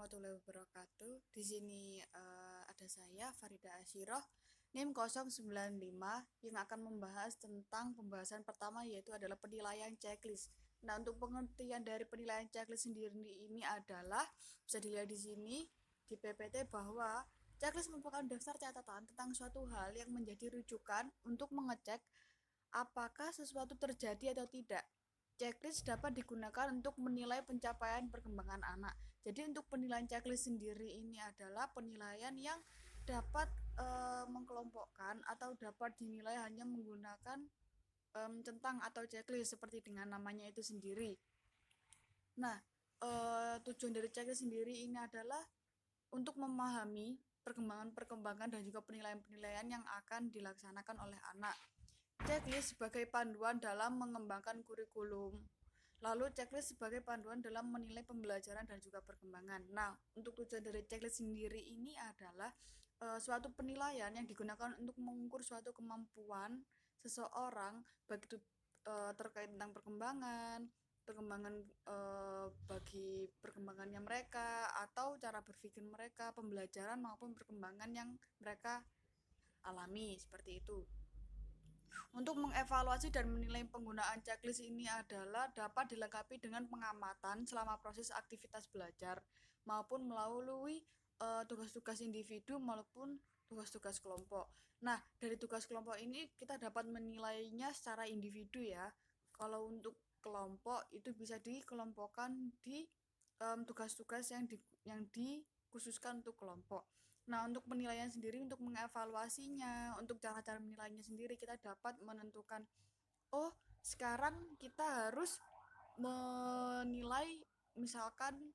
warahmatullahi wabarakatuh. Di sini ada saya Farida Asyiroh, NIM 095 yang akan membahas tentang pembahasan pertama yaitu adalah penilaian checklist. Nah, untuk pengertian dari penilaian checklist sendiri ini adalah bisa dilihat di sini di PPT bahwa checklist merupakan daftar catatan tentang suatu hal yang menjadi rujukan untuk mengecek apakah sesuatu terjadi atau tidak. Checklist dapat digunakan untuk menilai pencapaian perkembangan anak. Jadi untuk penilaian checklist sendiri ini adalah penilaian yang dapat mengkelompokkan atau dapat dinilai hanya menggunakan centang atau checklist seperti dengan namanya itu sendiri. Nah, tujuan dari checklist sendiri ini adalah untuk memahami perkembangan-perkembangan dan juga penilaian-penilaian yang akan dilaksanakan oleh anak. Checklist sebagai panduan dalam mengembangkan kurikulum. Lalu checklist sebagai panduan dalam menilai pembelajaran dan juga perkembangan. Nah, untuk tujuan dari checklist sendiri ini adalah suatu penilaian yang digunakan untuk mengukur suatu kemampuan seseorang baik itu terkait tentang perkembangan bagi perkembangannya mereka atau cara berpikir mereka, pembelajaran maupun perkembangan yang mereka alami seperti itu. Untuk mengevaluasi dan menilai penggunaan checklist ini adalah dapat dilengkapi dengan pengamatan selama proses aktivitas belajar maupun melalui tugas-tugas individu maupun tugas-tugas kelompok. Nah, dari tugas kelompok ini kita dapat menilainya secara individu ya. Kalau untuk kelompok itu bisa dikelompokkan di tugas-tugas yang dikhususkan untuk kelompok. Nah, untuk penilaian sendiri, untuk mengevaluasinya, untuk cara-cara menilainya sendiri, kita dapat menentukan, oh, sekarang kita harus menilai misalkan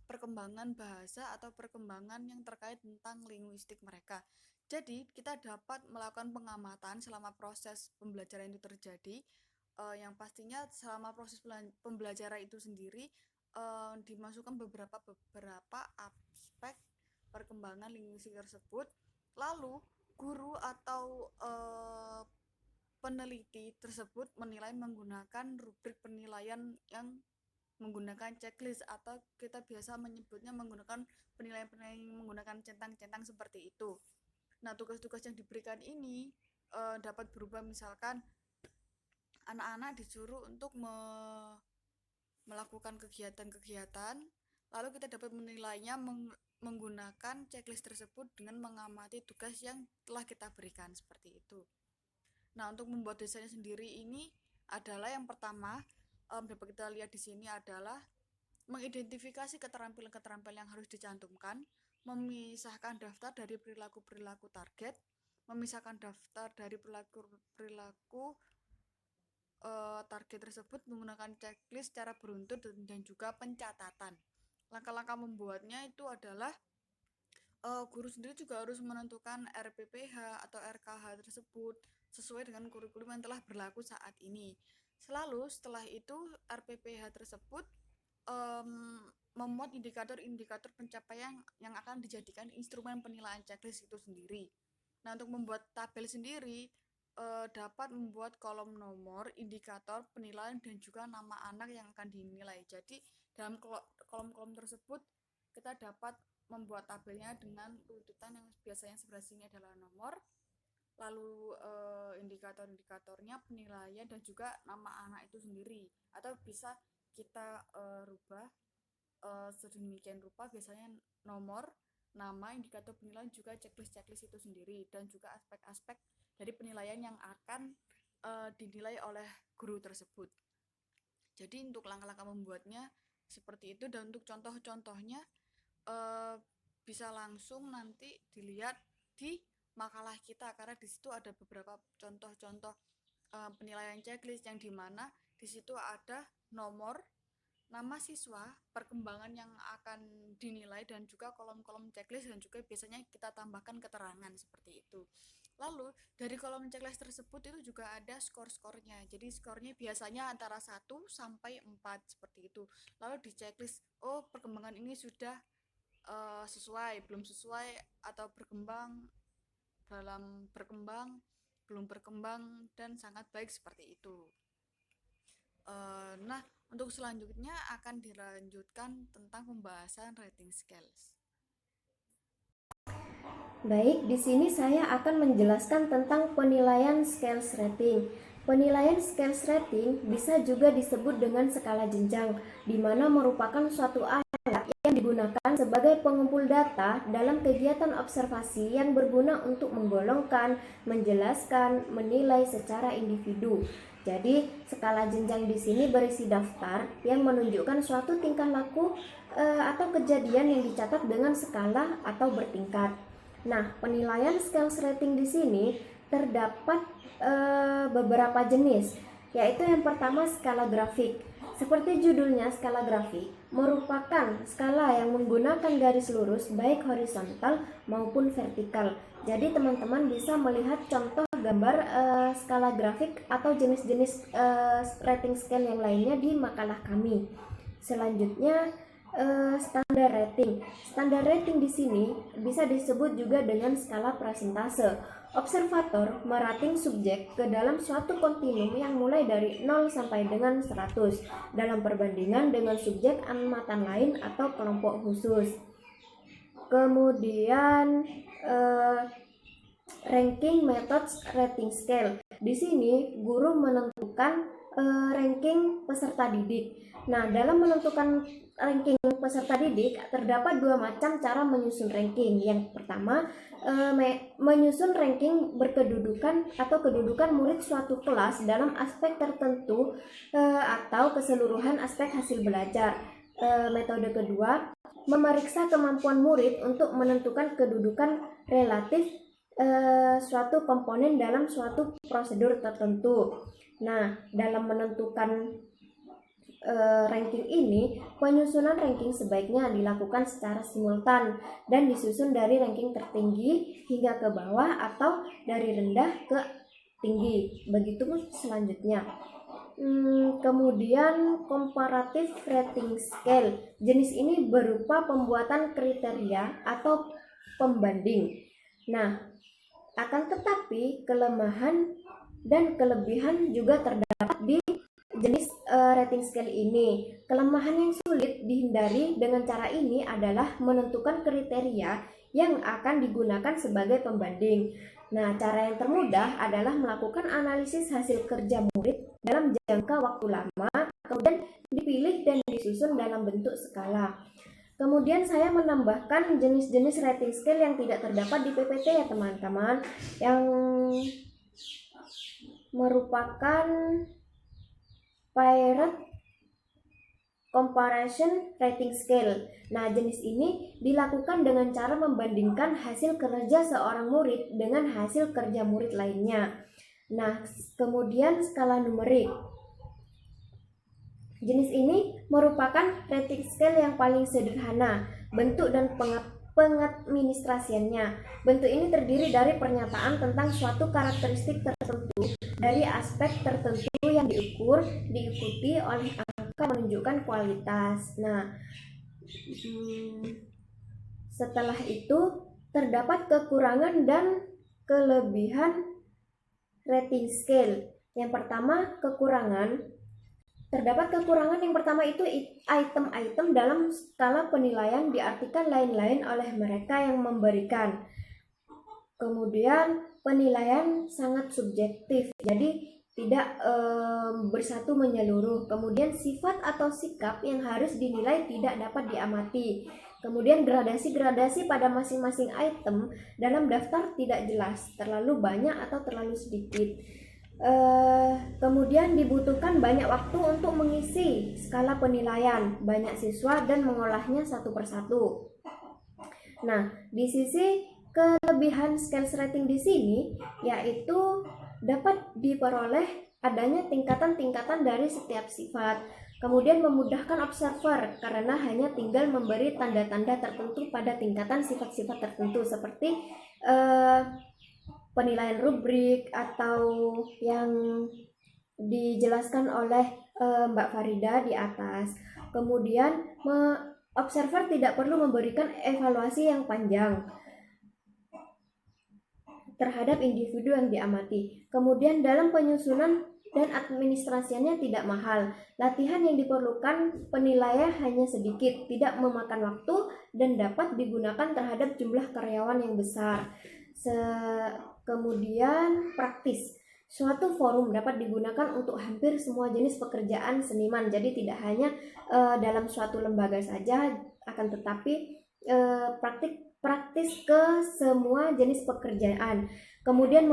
perkembangan bahasa atau perkembangan yang terkait tentang linguistik mereka. Jadi, kita dapat melakukan pengamatan selama proses pembelajaran itu terjadi, yang pastinya selama proses pembelajaran itu sendiri dimasukkan beberapa aspek perkembangan linguistik tersebut. Lalu guru atau peneliti tersebut menilai menggunakan rubrik penilaian yang menggunakan checklist atau kita biasa menyebutnya menggunakan penilaian-penilaian menggunakan centang-centang seperti itu. Nah, tugas-tugas yang diberikan ini dapat berubah, misalkan anak-anak disuruh untuk melakukan kegiatan-kegiatan, lalu kita dapat menilainya menggunakan checklist tersebut dengan mengamati tugas yang telah kita berikan seperti itu. Nah, untuk membuat desainnya sendiri ini adalah yang pertama dapat kita lihat di sini adalah mengidentifikasi keterampilan-keterampilan yang harus dicantumkan, memisahkan daftar dari perilaku-perilaku target, memisahkan daftar dari perilaku target tersebut menggunakan checklist secara beruntun dan juga pencatatan. Langkah-langkah membuatnya itu adalah guru sendiri juga harus menentukan RPPH atau RKH tersebut sesuai dengan kurikulum yang telah berlaku saat ini. Selalu setelah itu RPPH tersebut memuat indikator-indikator pencapaian yang akan dijadikan instrumen penilaian checklist itu sendiri. Nah, untuk membuat tabel sendiri dapat membuat kolom nomor, indikator, penilaian, dan juga nama anak yang akan dinilai. Jadi, dalam kolom-kolom tersebut kita dapat membuat tabelnya dengan urutan yang biasanya sebelah sini adalah nomor, lalu indikator-indikatornya, penilaian, dan juga nama anak itu sendiri. Atau bisa kita rubah sedemikian rupa, biasanya nomor, nama, indikator penilaian, juga checklist-checklist itu sendiri, dan juga aspek-aspek dari penilaian yang akan dinilai oleh guru tersebut. Jadi untuk langkah-langkah membuatnya seperti itu, dan untuk contoh-contohnya bisa langsung nanti dilihat di makalah kita, karena di situ ada beberapa contoh-contoh penilaian checklist yang dimana di situ ada nomor, nama siswa, perkembangan yang akan dinilai, dan juga kolom-kolom checklist, dan juga biasanya kita tambahkan keterangan seperti itu. Lalu dari kolom checklist tersebut itu juga ada skor-skornya. Jadi skornya biasanya antara 1 sampai 4 seperti itu. Lalu di checklist, oh, perkembangan ini sudah sesuai, belum sesuai, atau berkembang, dalam berkembang, belum berkembang, dan sangat baik seperti itu. Nah, Untuk selanjutnya akan dilanjutkan tentang pembahasan rating scales. Baik, di sini saya akan menjelaskan tentang penilaian scales rating. Penilaian scales rating bisa juga disebut dengan skala jenjang, di mana merupakan suatu alat yang digunakan sebagai pengumpul data dalam kegiatan observasi yang berguna untuk menggolongkan, menjelaskan, menilai secara individu. Jadi, skala jenjang di sini berisi daftar yang menunjukkan suatu tingkah laku atau kejadian yang dicatat dengan skala atau bertingkat. Nah, penilaian scales rating di sini terdapat beberapa jenis, yaitu yang pertama skala grafik. Seperti judulnya, skala grafik merupakan skala yang menggunakan garis lurus baik horizontal maupun vertikal. Jadi teman-teman bisa melihat contoh gambar skala grafik atau jenis-jenis rating scale yang lainnya di makalah kami. Selanjutnya standar rating. Standar rating di sini bisa disebut juga dengan skala persentase. Observator merating subjek ke dalam suatu kontinum yang mulai dari 0 sampai dengan 100 dalam perbandingan dengan subjek amatan lain atau kelompok khusus. Kemudian ranking methods rating scale. Di sini guru menentukan ranking peserta didik. Nah, dalam menentukan ranking peserta didik terdapat dua macam cara menyusun ranking. Yang pertama, menyusun ranking berkedudukan atau kedudukan murid suatu kelas dalam aspek tertentu atau keseluruhan aspek hasil belajar. Metode kedua, memeriksa kemampuan murid untuk menentukan kedudukan relatif suatu komponen dalam suatu prosedur tertentu. Nah, dalam menentukan ranking ini, penyusunan ranking sebaiknya dilakukan secara simultan dan disusun dari ranking tertinggi hingga ke bawah atau dari rendah ke tinggi. Begitu selanjutnya. Kemudian comparative rating scale. Jenis ini berupa pembuatan kriteria atau pembanding. Nah, akan tetapi kelemahan dan kelebihan juga terdapat di jenis rating scale ini. Kelemahan yang sulit dihindari dengan cara ini adalah menentukan kriteria yang akan digunakan sebagai pembanding. Nah, cara yang termudah adalah melakukan analisis hasil kerja murid dalam jangka waktu lama, kemudian dipilih dan disusun dalam bentuk skala. Kemudian saya menambahkan jenis-jenis rating scale yang tidak terdapat di PPT ya teman-teman, yang merupakan Peer Comparison Rating Scale. Nah, jenis ini dilakukan dengan cara membandingkan hasil kerja seorang murid dengan hasil kerja murid lainnya. Nah, kemudian skala numerik. Jenis ini merupakan rating scale yang paling sederhana, bentuk dan pengadministrasiannya. Bentuk ini terdiri dari pernyataan tentang suatu karakteristik tertentu dari aspek tertentu yang diikuti oleh angka menunjukkan kualitas. Nah, setelah itu terdapat kekurangan dan kelebihan rating scale. Yang pertama, terdapat kekurangan yang pertama itu item-item dalam skala penilaian diartikan lain-lain oleh mereka yang memberikan. Kemudian penilaian sangat subjektif, jadi tidak bersatu menyeluruh. Kemudian sifat atau sikap yang harus dinilai tidak dapat diamati. Kemudian gradasi-gradasi pada masing-masing item dalam daftar tidak jelas, terlalu banyak atau terlalu sedikit. Kemudian dibutuhkan banyak waktu untuk mengisi skala penilaian, banyak siswa dan mengolahnya satu persatu. Nah, di sisi kelebihan scales rating di sini yaitu dapat diperoleh adanya tingkatan-tingkatan dari setiap sifat. Kemudian memudahkan observer karena hanya tinggal memberi tanda-tanda tertentu pada tingkatan sifat-sifat tertentu seperti penilaian rubrik atau yang dijelaskan oleh Mbak Farida di atas. Kemudian observer tidak perlu memberikan evaluasi yang panjang terhadap individu yang diamati. Kemudian dalam penyusunan dan administrasinya tidak mahal. Latihan yang diperlukan penilaian hanya sedikit, tidak memakan waktu, dan dapat digunakan terhadap jumlah karyawan yang besar. Kemudian praktis. Suatu forum dapat digunakan untuk hampir semua jenis pekerjaan seniman. Jadi tidak hanya dalam suatu lembaga saja, akan tetapi praktis ke semua jenis pekerjaan. Kemudian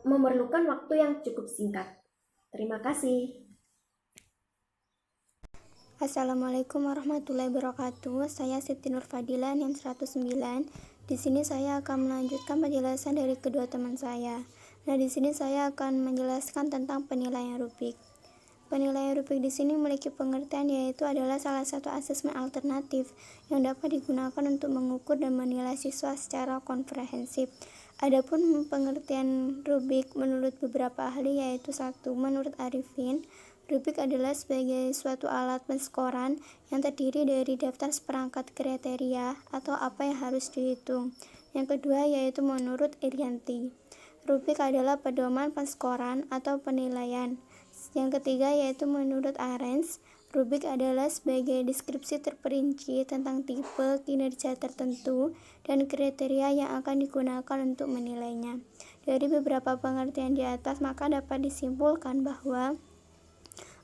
memerlukan waktu yang cukup singkat. Terima kasih. Assalamualaikum warahmatullahi wabarakatuh. Saya Siti Nur Fadila NIM 109. Di sini saya akan melanjutkan penjelasan dari kedua teman saya. Nah, di sini saya akan menjelaskan tentang penilaian Rubik. Penilaian Rubik di sini memiliki pengertian yaitu adalah salah satu asesmen alternatif yang dapat digunakan untuk mengukur dan menilai siswa secara komprehensif. Adapun pengertian Rubik menurut beberapa ahli yaitu satu, menurut Arifin, Rubik adalah sebagai suatu alat penskoran yang terdiri dari daftar seperangkat kriteria atau apa yang harus dihitung. Yang kedua yaitu menurut Irianti, Rubik adalah pedoman penskoran atau penilaian. Yang ketiga yaitu menurut Arens, Rubik adalah sebagai deskripsi terperinci tentang tipe kinerja tertentu dan kriteria yang akan digunakan untuk menilainya. Dari beberapa pengertian di atas, maka dapat disimpulkan bahwa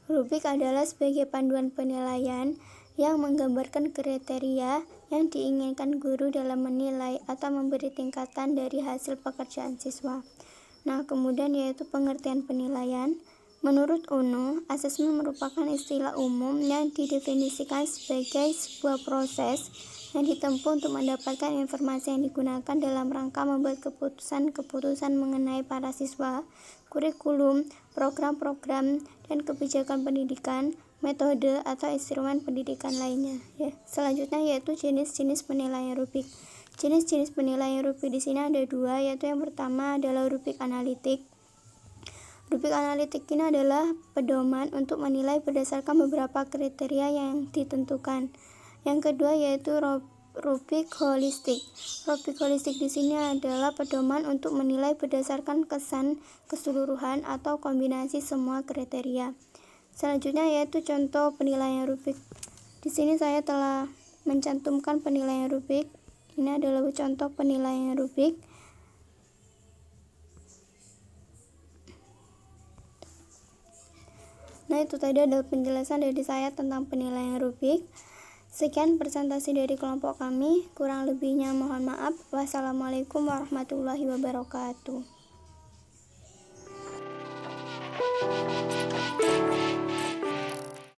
Rubik adalah sebagai panduan penilaian yang menggambarkan kriteria yang diinginkan guru dalam menilai atau memberi tingkatan dari hasil pekerjaan siswa. Nah, kemudian yaitu pengertian penilaian. Menurut UNU, asesmen merupakan istilah umum yang didefinisikan sebagai sebuah proses yang ditempuh untuk mendapatkan informasi yang digunakan dalam rangka membuat keputusan-keputusan mengenai para siswa, kurikulum, program-program, dan kebijakan pendidikan, metode atau instrumen pendidikan lainnya. Selanjutnya yaitu jenis-jenis penilaian Rubik. Jenis-jenis penilaian Rubik di sini ada dua, yaitu yang pertama adalah Rubik analitik. Rubik analitik ini adalah pedoman untuk menilai berdasarkan beberapa kriteria yang ditentukan. Yang kedua yaitu Rubik holistik. Rubik holistik di sini adalah pedoman untuk menilai berdasarkan kesan keseluruhan atau kombinasi semua kriteria. Selanjutnya yaitu contoh penilaian Rubik. Di sini saya telah mencantumkan penilaian Rubik. Ini adalah contoh penilaian Rubik. Nah, itu tadi adalah penjelasan dari saya tentang penilaian Rubik. Sekian presentasi dari kelompok kami. Kurang lebihnya mohon maaf. Wassalamualaikum warahmatullahi wabarakatuh.